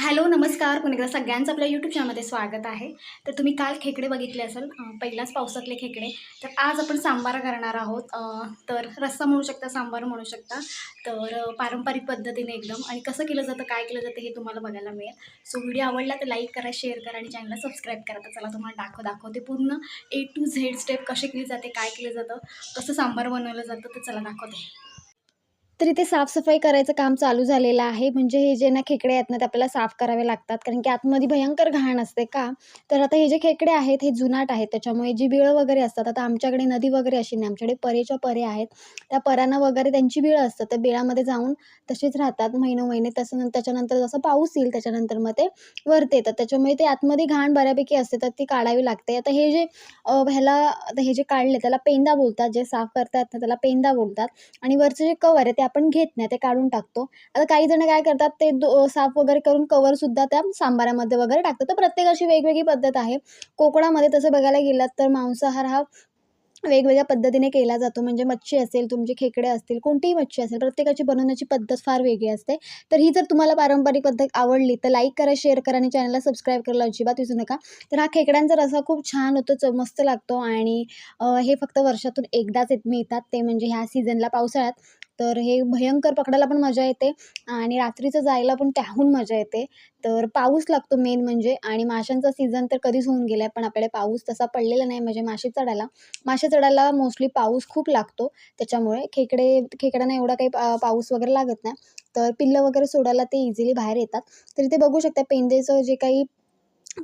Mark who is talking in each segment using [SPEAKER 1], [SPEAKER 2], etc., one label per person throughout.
[SPEAKER 1] Hello, नमस्कार. पुन्हा एकदा सगळ्यांचं आपल्या यूट्यूब चॅनलमध्ये स्वागत आहे. तर तुम्ही काल खेकडे बघितले असेल, पहिल्याच पावसातले खेकडे. तर आज आपण सांबार करणार आहोत. तर रस्सा म्हणू शकता, सांबार म्हणू शकता. तर पारंपरिक पद्धतीने एकदम आणि कसं केलं जातं, काय केलं जातं हे तुम्हाला बघायला मिळेल. सो व्हिडिओ आवडला तर लाईक करा, शेअर करा आणि चॅनलला सबस्क्राईब करा. तर चला तुम्हाला दाखवते पूर्ण A to Z स्टेप कशी केली जाते, काय केलं जातं, कसं सांबार बनवलं जातं. तर चला दाखवते.
[SPEAKER 2] तर इथे साफ-सफाई करायचं काम चालू झालेलं आहे. म्हणजे हे जे ना खेकडे आहेत ना, ते आपल्याला साफ करावे लागतात. कारण की आतमध्ये भयंकर घाण असते. का? तर आता हे जे खेकडे आहेत, हे जुनाट आहेत. त्याच्यामुळे जी बिळं वगैरे असतात, आता आमच्याकडे नदी वगैरे अशी नाही. आमच्याकडे परेच्या परे आहेत. त्या परांना वगैरे त्यांची बिळं असतात. त्या बिळामध्ये जाऊन तसेच राहतात महिनों-महिने. त्याच्यानंतर जसा पाऊस येईल, त्याच्यानंतर मग ते वरती येतात. त्याच्यामुळे ते आतमध्ये घाण बऱ्यापैकी असते, तर ती काढावी लागते. आता हे जे आता हे जे काढले, त्याला पेंदा बोलतात. जे साफ करतात ना, त्याला पेंदा बोलतात. आणि वरचं जे कव्हर आहे ते आपण घेत नाही, ते काढून टाकतो. आता काही जण काय करतात ते साफ वगैरे करून कव्हरसुद्धा त्या सांबारामध्ये वगैरे टाकतात. तर प्रत्येकाची वेगवेगळी पद्धत आहे. कोकणामध्ये तसं बघायला गेलात तर मांसाहार हा वेगवेगळ्या पद्धतीने केला जातो. म्हणजे मच्छी असेल, तुमचे खेकडे असतील, कोणतीही मच्छी असेल, प्रत्येकाची बनवण्याची पद्धत फार वेगळी असते. तर ही जर तुम्हाला पारंपरिक पद्धत आवडली तर लाईक करा, शेअर करा आणि चॅनलला सबस्क्राईब करायला अजिबात विसरू नका. तर हा खेकड्यांचा रस्सा खूप छान होतो, मस्त लागतो आणि हे फक्त वर्षातून एकदाच मिळतात, ते म्हणजे ह्या सीझनला पावसाळ्यात. तर हे भयंकर पकडायला पण मजा येते आणि रात्रीचं जायला पण त्याहून मजा येते. तर पाऊस लागतो मेन म्हणजे आणि माशांचा सीझन तर कधीच होऊन गेलाय, पण आपल्याकडे पाऊस तसा पडलेला नाही म्हणजे मासे चढायला मोस्टली पाऊस खूप लागतो. त्याच्यामुळे खेकड्यांना एवढा काही पाऊस वगैरे लागत नाही. तर पिल्लं वगैरे सोडायला ते इझिली बाहेर येतात. तर इथे बघू शकता पेंदेचं जे काही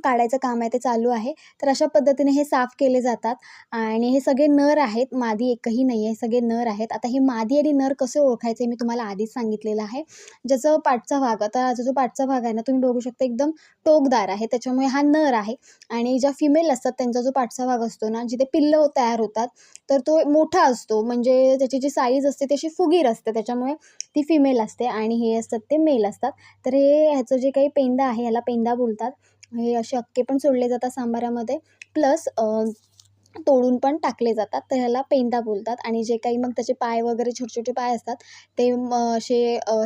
[SPEAKER 2] काढायचं काम आहे ते चालू आहे. तर अशा पद्धतीने हे साफ केले जातात आणि हे सगळे नर आहेत, मादी एकही नाही आहे, सगळे नर आहेत. आता हे मादी आणि नर कसे ओळखायचे मी तुम्हाला आधीच सांगितलेलं आहे. ज्याचा पाठचा भाग आता जो पाठचा भाग आहे ना, तुम्ही बघू शकता एकदम टोकदार आहे. त्याच्यामुळे हा नर आहे आणि ज्या फिमेल असतात त्यांचा जो पाठचा भाग असतो ना, जिथे पिल्लं तयार होतात, तर तो मोठा असतो. म्हणजे त्याची जी साईज असते ती अशी फुगीर असते. त्याच्यामुळे ती फिमेल असते आणि हे असतात ते मेल असतात. तर ह्याचं जे काही पेंदा आहे, ह्याला पेंदा बोलतात. हे असे अक्के पण सोडले जातात सांबारामध्ये प्लस तोडून पण टाकले जातात. तर ह्याला पेंदा बोलतात आणि जे काही मग त्याचे पाय वगैरे छोटे-छोटे पाय असतात ते असे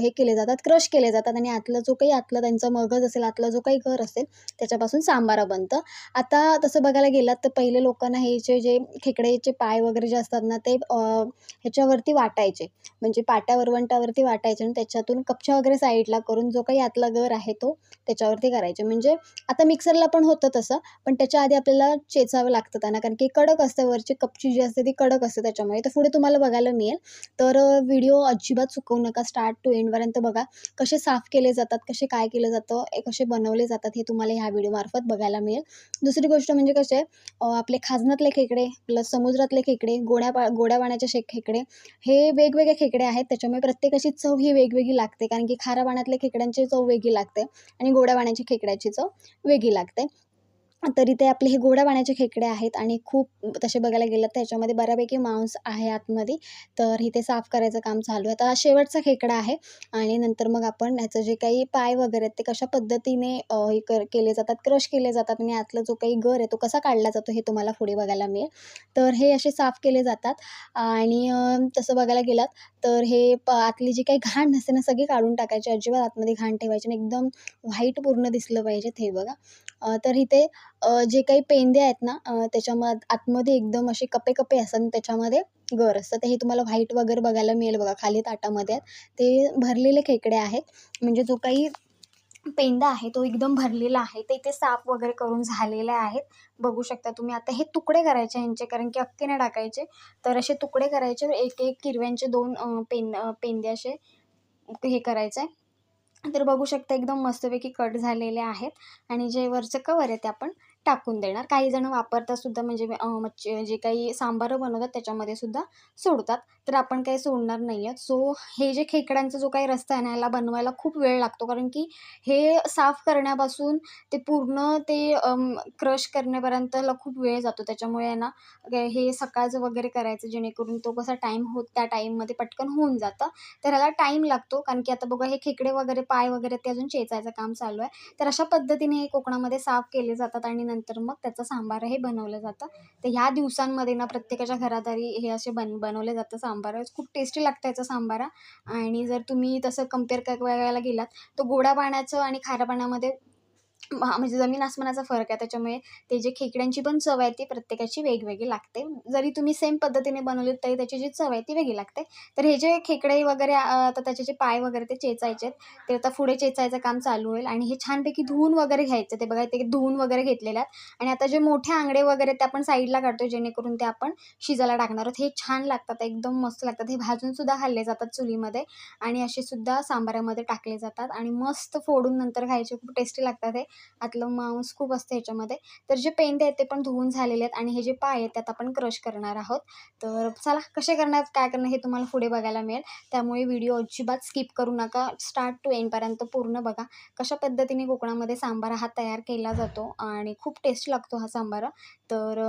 [SPEAKER 2] हे केले जातात, क्रश केले जातात आणि आतला त्यांचा मगज असेल, आतला जो काही घर असेल त्याच्यापासून सांबार बनतं. आता तसं बघायला गेलात तर पहिले लोकांना हे जे खेकड्याचे पाय वगैरे जे असतात ना ते ह्याच्यावरती वाटायचे. म्हणजे पाट्या वरवंटावरती वाटायचे आणि त्याच्यातून कपच्या वगैरे साईडला करून जो काही आतला गर आहे तो त्याच्यावरती करायचे. म्हणजे आता मिक्सरला पण होतं तसं, पण त्याच्या आधी आपल्याला चेचावं लागतं त्यांना कारण की कडक असते वरची कपची जी असते ती कडक असते त्याच्यामुळे. तर पुढे तुम्हाला बघायला मिळेल. तर व्हिडिओ अजिबात चुकवू नका. स्टार्ट टू एंडपर्यंत बघा. कसे साफ केले जातात, कसे काय केलं जातं, कसे बनवले जातात हे तुम्हाला ह्या व्हिडिओमार्फत बघायला मिळेल. दुसरी गोष्ट म्हणजे कसे आपले खाजणातले खेकडे प्लस समुद्रातले खेकडे, गोड्या पाण्याचे खेकडे हे वेगवेगळे खेकडे आहेत. त्याच्यामुळे प्रत्येकाची चव ही वेगवेगळी लागते कारण की खाऱ्या पाण्यातल्या खेकड्यांची चव वेगळी लागते आणि गोड्या पाण्याची खेकड्याची चव वेगळी लागते. तर इथे आपले हे गोड्या पाण्याचे खेकडे आहेत आणि खूप तसे बघायला गेलं तर ह्याच्यामध्ये बऱ्यापैकी मांस आहे आतमध्ये. तर इथे साफ करायचं काम चालू आहे. आता हा शेवटचा खेकडा आहे आणि नंतर मग आपण ह्याचं जे काही पाय वगैरे आहेत ते कशा पद्धतीने हे केले जातात, क्रश केले जातात आणि आतला जो काही गर आहे तो कसा काढला जातो हे तुम्हाला पुढे बघायला मिळेल. तर हे असे साफ केले जातात आणि तसं बघायला गेलात तर हे आतली जी काही घाण असते ना सगळी काढून टाकायची. अजिबात आतमध्ये घाण ठेवायची नाही. एकदम व्हाईट पूर्ण दिसलं पाहिजेत हे बघा. तर इथे जे काही पेंदे आहेत ना आतमध्ये एकदम असे कपे-कपे असतात आणि त्याच्यामध्ये गर असतं. तर हे तुम्हाला व्हाईट वगैरे बघायला मिळेल बघा खाली ताटामध्ये आहेत. ते भरलेले खेकडे आहेत. म्हणजे जो काही पेंदा आहे तो एकदम भरलेला आहे. ते इथे साफ वगैरे करून झालेले आहेत. बघू शकता तुम्ही. आता हे तुकडे करायचे ह्यांचे कारण की अख्खे नाही टाकायचे. तर असे तुकडे करायचे. एक-एक किरव्यांचे 2 पेंदे असे हे करायचं तर बघू शकता एकदम मस्तपैकी कट झालेले आहेत आणि जे वरचं कवर आहे ते आपण टाकून देणार. काही जण वापरतात सुद्धा म्हणजे मच्छी जे काही सांबारं बनवतात त्याच्यामध्ये सुद्धा सोडतात. तर आपण काही सोडणार नाही आहेत. सो हे जे खेकड्यांचा जो काही रस्सा आहे ना ह्याला बनवायला खूप वेळ लागतो कारण की हे साफ करण्यापासून ते पूर्ण ते क्रश करण्यापर्यंतला खूप वेळ जातो. त्याच्यामुळे आहे ना हे सकाळचं वगैरे करायचं जेणेकरून तो कसा टाईम त्या टाईममध्ये पटकन होऊन जातं. तर ह्याला टाईम लागतो कारण की आता बघा हे खेकडे वगैरे, पाय वगैरे ते अजून चेचायचं काम चालू आहे. तर अशा पद्धतीने हे कोकणामध्ये साफ केले जातात आणि त्याच्यानंतर मग त्याचं सांबार हे बनवलं जातं. तर ह्या दिवसांमध्ये ना प्रत्येकाच्या घरादारी हे असे बनवले जातं सांबार. खूप टेस्टी लागतं याचा सांबार. आणि जर तुम्ही तसं कंपेअर करायला गेलात तर गोड्या पाण्याचं आणि खाऱ्या पाण्यामध्ये म्हणजे जमीन आसमानाचा फरक आहे. त्याच्यामुळे ते जे खेकड्यांची पण चव आहे ती प्रत्येकाची वेगवेगळी लागते. जरी तुम्ही सेम पद्धतीने बनवलीत तरी त्याची जी चव आहे ती वेगळी लागते. तर हे जे खेकडे वगैरे आता त्याचे जे पाय वगैरे ते चेचायचे आहेत. ते आता पुढे चेचायचं काम चालू होईल आणि हे छानपैकी धुवून वगैरे घ्यायचं. ते बघा ते धुवून वगैरे घेतलेले आहेत आणि आता जे मोठे आंगडे वगैरे ते आपण साईडला काढतो जेणेकरून ते आपण शिजायला टाकणार आहोत. हे छान लागतात, एकदम मस्त लागतात. हे भाजूनसुद्धा खाल्ले जातात चुलीमध्ये आणि असे सुद्धा सांबारामध्ये टाकले जातात आणि मस्त फोडून नंतर खायचे. खूप टेस्टी लागतात हे. आतलं मांस खूप असतं ह्याच्यामध्ये. तर जे पेंदे आहेत ते पण धुवून झालेले आहेत आणि हे जे पाय आहेत त्यात आपण क्रश करणार आहोत. तर चला कसे करणार, काय करणार हे तुम्हाला पुढे बघायला मिळेल. त्यामुळे व्हिडिओ अजिबात स्किप करू नका. स्टार्ट टू एंडपर्यंत पूर्ण बघा. कशा पद्धतीने कोकणामध्ये सांबार हा तयार केला जातो आणि खूप टेस्टी लागतो हा सांबार. तर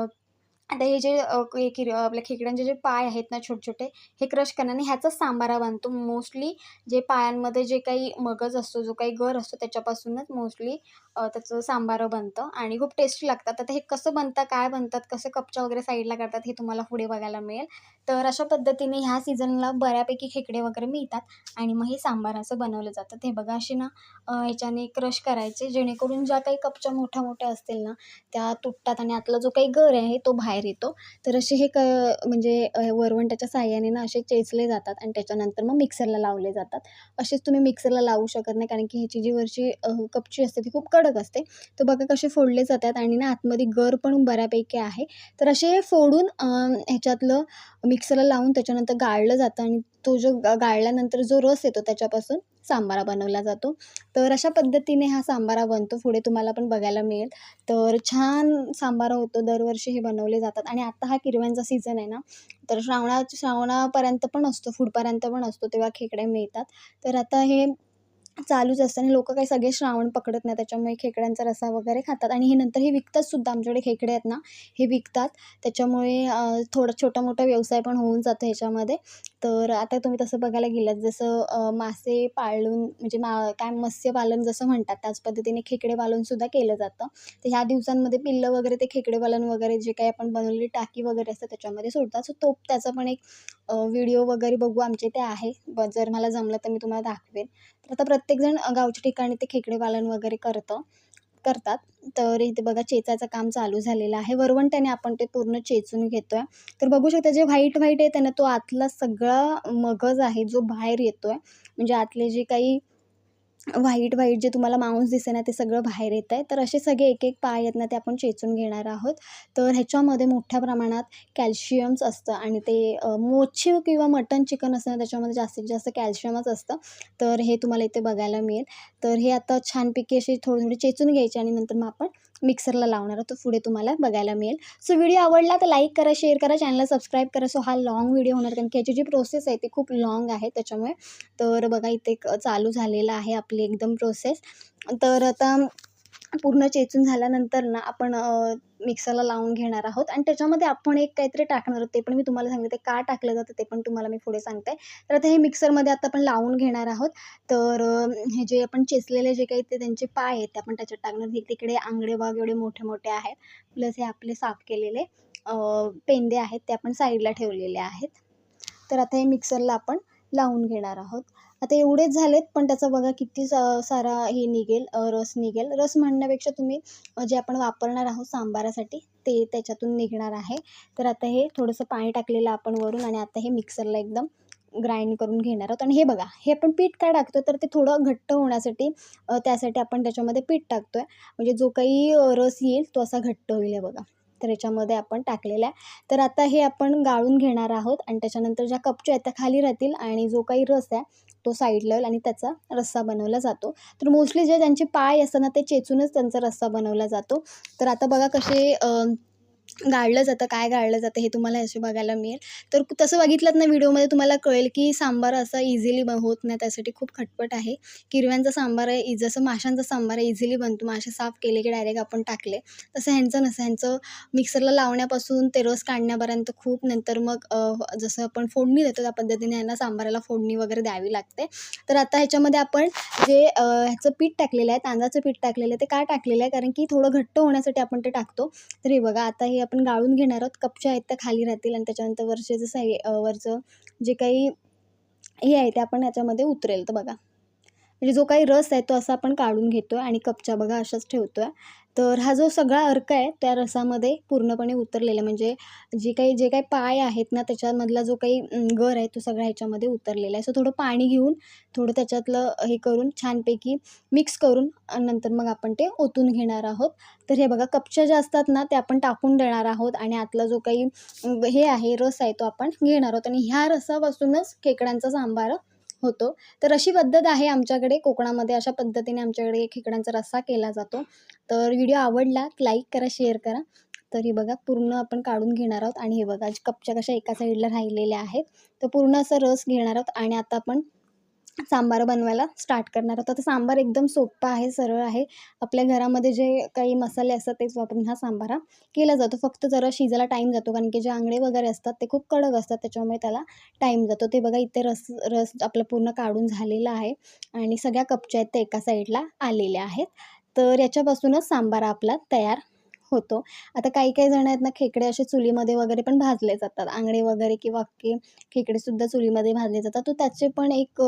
[SPEAKER 2] आता हे जे आपल्या खेकड्यांचे जे पाय आहेत ना छोटे-छोटे, हे क्रश करण्याने ह्याचाच सांबारा बनतो. मोस्टली जे पायांमध्ये जे काही मगज असतो, जो काही गर असतो त्याच्यापासूनच मोस्टली त्याचं सांबार बनतं आणि खूप टेस्टी लागतात. आता हे कसं बनतं, काय बनतात, कसं कपच्या वगैरे साईडला करतात हे तुम्हाला पुढे बघायला मिळेल. तर अशा पद्धतीने ह्या सीझनला बऱ्यापैकी खेकडे वगैरे मिळतात आणि मग हे सांबार असं बनवलं जातं. ते बघा असे ना ह्याच्याने क्रश करायचे जेणेकरून ज्या काही कपच्या मोठ्या-मोठ्या असतील ना, त्या तुटतात आणि आतला जो काही गर आहे तो बाहेर येतो. तर असे हे म्हणजे वरवंट्याच्या साहाय्याने ना असे चेचले जातात आणि त्याच्यानंतर मग मिक्सरला लावले जातात. असेच तुम्ही मिक्सरला लावू शकत नाही कारण की ह्याची जी वरची कपची असते ती खूप कडक असते. तर बघा कसे फोडले जातात आणि ना आतमध्ये गर पण बऱ्यापैकी आहे. तर असे फोडून ह्याच्यातलं मिक्सरला लावून त्याच्यानंतर गाळलं जातं आणि तो जो गाळल्यानंतर जो रस येतो त्याच्यापासून सांबारा बनवला जातो. तर अशा पद्धतीने हा सांबारा बनतो. पुढे तुम्हाला पण बघायला मिळेल. तर छान सांबार होतो. दरवर्षी हे बनवले जातात आणि आता हा किरव्यांचा सीझन आहे ना, तर श्रावणापर्यंत पण असतो, पुढपर्यंत पण असतो, तेव्हा खेकडे मिळतात. तर आता हे चालूच असतं आणि लोकं काही सगळे श्रावण पकडत नाही. त्याच्यामुळे खेकड्यांचा रस्सा वगैरे खातात आणि हे नंतर हे विकतात सुद्धा. आमच्याकडे खेकडे आहेत ना, हे विकतात. त्याच्यामुळे थोडा छोटा-मोठा व्यवसाय पण होऊन जातो ह्याच्यामध्ये. तर आता तुम्ही तसं बघायला गेलात जसं मासे पाळून म्हणजे काय मत्स्यपालन जसं म्हणतात त्याच पद्धतीने खेकडे पालनसुद्धा केलं जातं. तर ह्या दिवसांमध्ये पिल्लं वगैरे ते खेकडे पालन वगैरे जे काही आपण बनवलेली टाकी वगैरे असते त्याच्यामध्ये सोडतात. सो तो त्याचा पण एक व्हिडिओ वगैरे बघू आमच्या इथे आहे. जर मला जमलं तर मी तुम्हाला दाखवेन. तर आता प्रत्येकजण गावच्या ठिकाणी ते खेकडे पालन वगैरे करतात. तर इथे बघा चेचायचं काम चालू झालेलं आहे. वरवंट्याने आपण ते पूर्ण चेचून घेतोय. तर बघू शकता जे व्हाईट येते ना, तो आतला सगळा मगज आहे जो बाहेर येतोय. म्हणजे आतले जे काही व्हाईट जे तुम्हाला मांस दिसेना ते सगळं बाहेर येतंय. तर असे सगळे एक पाय आहेत ना, ते आपण चेचून घेणार आहोत. तर ह्याच्यामध्ये मोठ्या प्रमाणात कॅल्शियम्स असतं आणि ते मोठी किंवा मटन चिकन असतं ना, त्याच्यामध्ये जास्तीत जास्त कॅल्शियमच असतं. तर हे तुम्हाला इथे बघायला मिळेल. तर हे आता छानपैकी असे थोडे चेचून घ्यायचे आणि नंतर मग आपण मिक्सरला लावणार आहोत. तर पुढे तुम्हाला बघायला मिळेल. सो व्हिडिओ आवडला तर लाईक करा, शेअर करा, चॅनलला सबस्क्राईब करा. सो हा लाँग व्हिडिओ होणार कारण की ह्याची जी प्रोसेस आहे ती खूप लाँग आहे त्याच्यामुळे. तर बघा इथे चालू झालेलं आहे आपली एकदम प्रोसेस. तर आता पूर्ण चेचून झाल्यानंतर ना आपण मिक्सरला लावून घेणार आहोत आणि त्याच्यामध्ये आपण एक काहीतरी टाकणार आहोत. ते पण मी तुम्हाला सांगते ते का टाकलं जातं ते पण तुम्हाला मी पुढे सांगते. तर आता हे मिक्सरमध्ये आता आपण लावून घेणार आहोत. तर हे जे आपण चेचलेले जे काही ते त्यांचे पाय आहेत ते आपण त्याच्यात टाकणार. हे तिकडे आंगडे बघ एवढे मोठे आहेत. प्लस हे आपले साफ केलेले पेंदे आहेत ते आपण साईडला ठेवलेले आहेत. तर आता हे मिक्सरला आपण लावून घेणार आहोत. आता एवढेच झालेत पण त्याचा बघा किती सारा हे निघेल रस निघेल. रस म्हणण्यापेक्षा तुम्ही जे आपण वापरणार आहोत सांबारासाठी ते त्याच्यातून निघणार आहे. तर आता हे थोडंसं पाणी टाकलेलं आपण वरून आणि आता हे मिक्सरला एकदम ग्राइंड करून घेणार आहोत. आणि हे बघा हे आपण पीठ का टाकतो तर ते थोडं घट्ट होण्यासाठी त्यासाठी आपण त्याच्यामध्ये पीठ टाकतो आहे. म्हणजे जो काही रस येईल तो असा घट्ट होईल. हे बघा तर याच्यामध्ये आपण टाकलेलं आहे. तर आता हे आपण गाळून घेणार आहोत आणि त्याच्यानंतर ज्या कपच्या आहेत त्या खाली राहतील आणि जो काही रस आहे तो साईडला येईल आणि त्याचा रस्सा बनवला जातो. तर मोस्टली जे ज्यांचे पाय असतात ना ते चेचूनच त्यांचा रस्सा बनवला जातो. तर आता बघा कसे गाळलं जातं, काय गाळलं जातं हे तुम्हाला असे बघायला मिळेल. तर तसं बघितलंत ना व्हिडिओमध्ये तुम्हाला कळेल की सांबार असा इझिली होत नाही, त्यासाठी खूप खटपट आहे. किरव्यांचा सांबार आहे, जसं माशांचा सांबार आहे इझिली बनतो. मासे साफ केले की डायरेक्ट आपण टाकले. तसं ह्यांचं नसतं. ह्यांचं मिक्सरला लावण्यापासून ते रस काढण्यापर्यंत खूप, नंतर मग जसं आपण फोडणी देतो त्या पद्धतीने ह्यांना सांबाराला फोडणी वगैरे द्यावी लागते. तर आता ह्याच्यामध्ये आपण जे ह्याचं पीठ टाकलेलं आहे, तांदळाचं पीठ टाकलेलं आहे, ते का टाकलेलं आहे कारण की थोडं घट्ट होण्यासाठी आपण ते टाकतो. तर हे बघा आता हे आपण गाळून घेणार आहोत. कपच्या आहेत त्या खाली राहतील आणि त्याच्यानंतर वरचे जसं आहे वरचं जे काही हे आहे ते आपण याच्यामध्ये उतरेल. तर बघा, म्हणजे जो काही रस आहे तो असा आपण काढून घेतो आहे आणि कपच्या बघा अशाच ठेवतो आहे. तर हा जो सगळा अर्क आहे त्या रसामध्ये पूर्णपणे उतरलेला आहे. म्हणजे जे काही पाय आहेत ना त्याच्यामधला जो काही गर आहे तो सगळा ह्याच्यामध्ये उतरलेला आहे. सो थोडं पाणी घेऊन थोडं त्याच्यातलं हे करून छानपैकी मिक्स करून नंतर मग आपण ते ओतून घेणार आहोत. तर हे बघा कपच्या ज्या असतात ना त्या आपण टाकून देणार आहोत आणि आतला जो काही हे आहे रस आहे तो आपण घेणार आहोत आणि ह्या रसापासूनच खेकड्यांचा सांबार होतो. तर अशी पद्धत आहे आमच्याकडे कोकणामध्ये. अशा पद्धतीने आमच्याकडे खेकड्यांचा रस्सा केला जातो. तर व्हिडिओ आवडला लाईक करा, शेअर करा. तर हे बघा पूर्ण आपण काढून घेणार आहोत आणि हे बघा कपच्या कशा एका साईडला राहिलेल्या आहेत. तर पूर्ण असा रस घेणार आहोत आणि आता आपण सांबार बनवायला स्टार्ट करणार आहोत. आता सांबार एकदम सोप्पा आहे, सरळ आहे. आपल्या घरामध्ये जे काही मसाले असतात तेच वापरून हा सांबार केला जातो. फक्त जरा शिजायला टाईम जातो कारण की जे आंगळे वगैरे असतात ते खूप कडक असतात, त्याच्यामुळे त्याला टाईम जातो. ते बघा इथे रस रस आपला पूर्ण काढून झालेला आहे आणि सगळ्या कपच्या आहेत त्या एका साईडला आलेल्या आहेत. तर याच्यापासूनच सांबार आपला तयार होतो. आता काही-काही जण आहेत ना खेकडे असे चुलीमध्ये वगैरे पण भाजले जातात. आंगळे वगैरे किंवा अख्खे खेकडेसुद्धा चुलीमध्ये भाजले जातात. तर त्याचे पण एक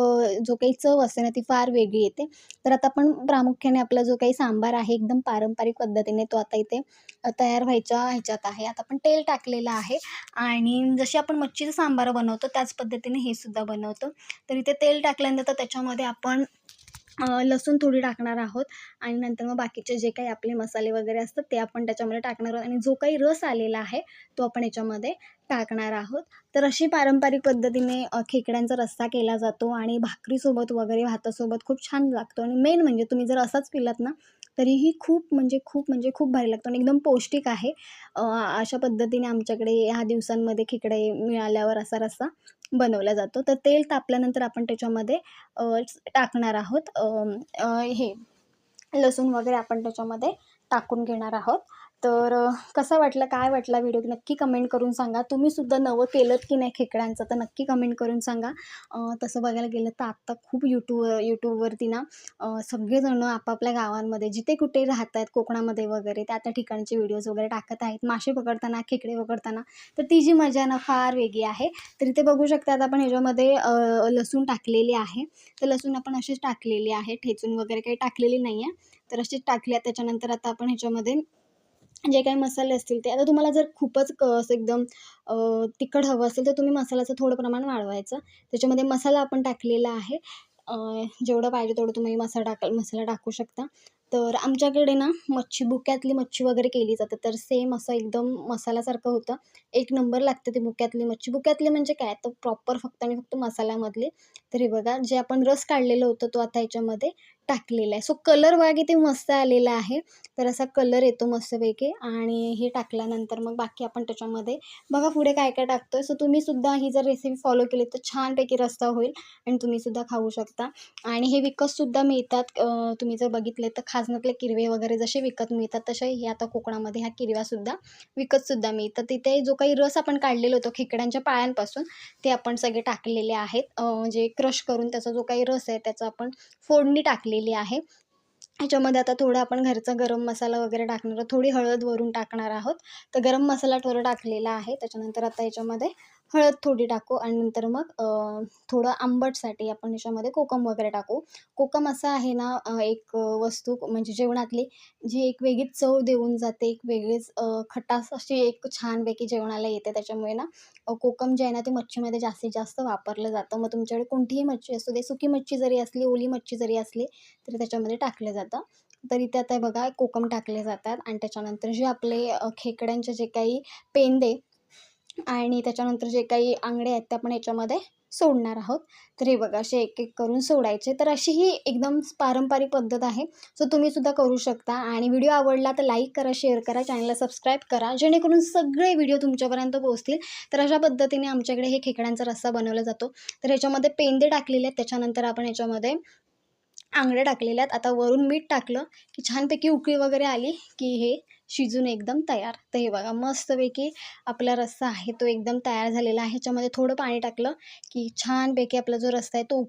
[SPEAKER 2] जो काही चव असते ना ती फार वेगळी येते. तर आता आपण प्रामुख्याने आपला जो काही सांबार आहे एकदम पारंपरिक पद्धतीने तो आता इथे तयार व्हायच्या ह्याच्यात आहे. आता आपण तेल टाकलेलं आहे आणि जशी आपण मच्छीचं सांबार बनवतो त्याच पद्धतीने हे सुद्धा बनवतो. तर इथे तेल टाकल्यानंतर त्याच्यामध्ये आपण लसूण थोडी टाकणार आहोत आणि नंतर मग बाकीचे जे काही आपले मसाले वगैरे असतात ते आपण त्याच्यामध्ये टाकणार आहोत आणि जो काही रस आलेला आहे तो आपण याच्यामध्ये टाकणार आहोत. तर अशी पारंपरिक पद्धतीने खेकड्यांचा रस्सा केला जातो आणि भाकरीसोबत वगैरे भातासोबत खूप छान लागतो आणि मेन म्हणजे तुम्ही जर असाच पिलात ना तरीही खूप भारी लागतो आणि एकदम पौष्टिक आहे. अशा पद्धतीने आमच्याकडे ह्या दिवसांमध्ये खेकडे मिळाल्यावर असा रस्सा बनवला जातो. तर तेल तापल्यानंतर आपण त्याच्यामध्ये टाकणार आहोत हे लसूण वगैरे आपण त्याच्यामध्ये टाकून घेणार आहोत. तर कसा वाटला, काय वाटला व्हिडिओ नक्की कमेंट करून सांगा. तुम्हीसुद्धा नवं केलंत की नाही खेकड्यांचं तर नक्की कमेंट करून सांगा. तसं बघायला गेलं तर आत्ता खूप यूट्यूबवरती ना सगळेजणं आपापल्या गावांमध्ये जिथे कुठे राहत आहेत कोकणामध्ये वगैरे त्या ठिकाणचे व्हिडिओज वगैरे टाकत आहेत. मासे पकडताना, खेकडे पकडताना. तर ती जी मजा ना फार वेगळी आहे. तर इथे बघू शकता आता आपण ह्याच्यामध्ये लसूण टाकलेली आहे. तर लसूण आपण अशीच टाकलेली आहे, ठेचून वगैरे काही टाकलेली नाही आहे. तर अशीच टाकली आहे. त्याच्यानंतर आता आपण ह्याच्यामध्ये जे काही मसाले असतील ते आता तुम्हाला जर खूपच असं एकदम तिखट हवं असेल तर तुम्ही मसाल्याचं थोडं प्रमाण वाढवायचं. त्याच्यामध्ये मसाला आपण टाकलेला आहे. जेवढं पाहिजे तेवढं तुम्ही मसाला टाकू शकता. तर आमच्याकडे ना बुक्यातली मच्छी वगैरे केली जाते. तर सेम असं एकदम मसाल्यासारखं होतं. एक नंबर लागते ती बुक्यातली मच्छी. बुक्यातली म्हणजे काय तर प्रॉपर फक्त आणि फक्त मसाल्यामधली. तर हे बघा जे आपण रस काढलेलं होतं तो आता ह्याच्यामध्ये टाकलेला आहे. सो कलर बघा किती मस्त आलेला आहे. तर असा कलर येतो मस्तपैकी आणि हे टाकल्यानंतर मग बाकी आपण त्याच्यामध्ये बघा पुढे काय काय टाकतोय. सो तुम्हीसुद्धा ही जर रेसिपी फॉलो केली तर छानपैकी रस्सा होईल आणि तुम्हीसुद्धा खाऊ शकता. आणि हे विकतसुद्धा मिळतात. तुम्ही जर बघितले तर खाजणातले किरवे वगैरे जसे विकत मिळतात तसे हे आता कोकणामध्ये ह्या किरव्यासुद्धा विकतसुद्धा मिळतात. तिथे जो काही रस आपण काढलेला होतो खेकड्यांच्या पायांपासून ते आपण सगळे टाकलेले आहेत. म्हणजे क्रश करून त्याचा जो काही रस आहे त्याचा आपण फोडणी टाकलेली आहे. ह्याच्यामध्ये आता थोडा आपण घरचा गरम मसाला वगैरे टाकणार आहोत. थोडी हळद वरून टाकणार आहोत. तर गरम मसाला थोडा टाकलेला आहे. त्याच्यानंतर आता याच्यामध्ये हळद थोडी टाकू आणि नंतर मग थोडं आंबटसाठी आपण याच्यामध्ये कोकम वगैरे टाकू. कोकम असा आहे ना एक वस्तू म्हणजे जेवणातली जी एक वेगळीच चव देऊन जाते. एक वेगळीच खटास अशी एक छानपैकी जेवणाला येते. त्याच्यामुळे ना कोकम जे आहे ना ते मच्छीमध्ये जास्तीत जास्त वापरलं जातं. मग तुमच्याकडे कोणतीही मच्छी असू दे, सुकी मच्छी जरी असली, ओली मच्छी जरी असली तरी त्याच्यामध्ये टाकलं जातं. तर इथे आता बघा कोकम टाकले जातात आणि त्याच्यानंतर जे आपले खेकड्यांचे जे काही पेंदे आणि त्याच्यानंतर जे काही आंगडे आहेत ते आपण ह्याच्यामध्ये सोडणार आहोत. तर हे बघा असे एक-एक करून सोडायचे. तर अशी ही एकदम पारंपरिक पद्धत आहे. सो तुम्हीसुद्धा करू शकता आणि व्हिडिओ आवडला तर लाईक करा, शेअर करा, चॅनलला सबस्क्राईब करा, जेणेकरून सगळे व्हिडिओ तुमच्यापर्यंत पोहोचतील. तर अशा पद्धतीने आमच्याकडे हे खेकड्यांचा रस्सा बनवला जातो. तर ह्याच्यामध्ये पेंदे टाकलेले आहेत, त्याच्यानंतर आपण ह्याच्यामध्ये आंगळे टाकलेले आहेत. आता वरून मीठ टाकलं की छानपैकी उकळी वगैरे आली की हे शिजून एकदम तयार. तर हे बघा मस्तपैकी आपला रस्सा आहे तो एकदम तयार झालेला आहे. ह्याच्यामध्ये थोडं पाणी टाकलं की छानपैकी आपला जो रस्सा आहे तो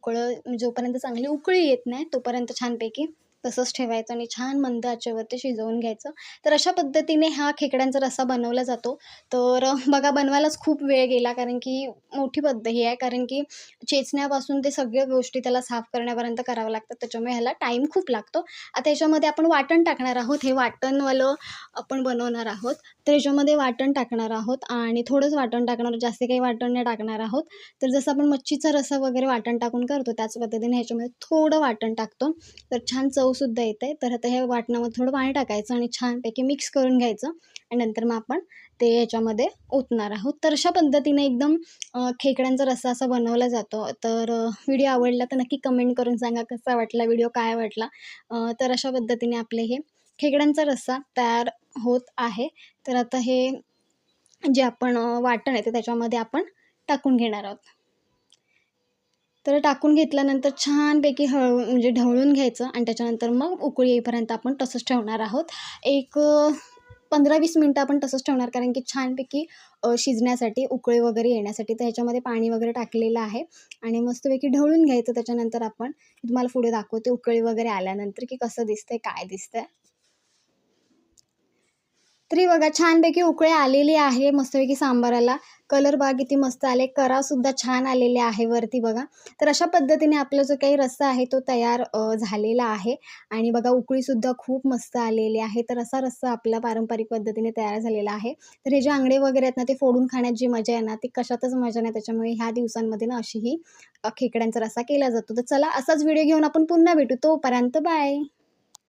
[SPEAKER 2] जोपर्यंत चांगली उकळी येत नाही तोपर्यंत छानपैकी तसंच ठेवायचं आणि छान मंद आचेवरती शिजवून घ्यायचं. तर अशा पद्धतीने हा खेकड्यांचा रस्सा बनवला जातो. तर बघा बनवायलाच खूप वेळ गेला कारण की मोठी पद्धत आहे कारण की चेचण्यापासून ते सगळ्या गोष्टी त्याला साफ करण्यापर्यंत करावं लागतं. त्याच्यामुळे ह्याला टाईम खूप लागतो. आता ह्याच्यामध्ये आपण वाटण टाकणार आहोत. हे वाटणवालं आपण बनवणार आहोत. तर ह्याच्यामध्ये वाटण टाकणार आहोत आणि थोडंच वाटण टाकणार, जास्त काही वाटण नाही टाकणार आहोत. तर जसं आपण मच्छीचा रस्सा वगैरे वाटण टाकून करतो त्याच पद्धतीने ह्याच्यामध्ये थोडं वाटण टाकतो. तर छान चवसुद्धा येते. तर आता हे वाटणामध्ये थोडं पाणी टाकायचं आणि छानपैकी मिक्स करून घ्यायचं आणि नंतर मग आपण ते ह्याच्यामध्ये ओतणार आहोत. तर अशा पद्धतीने एकदम खेकड्यांचा रस्सा असा बनवला जातो. तर व्हिडिओ आवडला तर नक्की कमेंट करून सांगा कसा वाटला व्हिडिओ, काय वाटला. तर अशा पद्धतीने आपले हे खेकड्यांचा रस्सा तयार होत आहे. तर आता हे जे आपण वाटण आहे ते त्याच्यामध्ये आपण टाकून घेणार आहोत. तर टाकून घेतल्यानंतर छानपैकी म्हणजे ढवळून घ्यायचं आणि त्याच्यानंतर मग उकळी येईपर्यंत आपण तसंच ठेवणार आहोत. एक 15-20 मिनिटं आपण तसंच ठेवणार कारण की छानपैकी शिजण्यासाठी, उकळी वगैरे येण्यासाठी. तर ह्याच्यामध्ये पाणी वगैरे टाकलेलं आहे आणि मस्तपैकी ढवळून घ्यायचं. त्याच्यानंतर आपण तुम्हाला पुढे दाखवते उकळी वगैरे आल्यानंतर की कसं दिसतंय, काय दिसतंय. तरी बघा छानपैकी उकळी आलेली आहे मस्तपैकी सांबाराला. कलर बघा किती मस्त आले. करासुद्धा छान आलेले आहे वरती बघा. तर अशा पद्धतीने आपला जो काही रस्सा आहे तो तयार झालेला आहे आणि बघा उकळीसुद्धा खूप मस्त आलेली आहे. तर असा रस्सा आपला पारंपरिक पद्धतीने तयार झालेला आहे. तर हे जे आंगडे वगैरे आहेत ना, ते फोडून खाण्यात जी मजा आहे ना, ती कशातच मजा नाही. त्याच्यामुळे ह्या दिवसांमध्ये ना अशी ही खेकड्यांचा रस्सा केला जातो. तर चला असाच व्हिडिओ घेऊन आपण पुन्हा भेटू. तोपर्यंत बाय.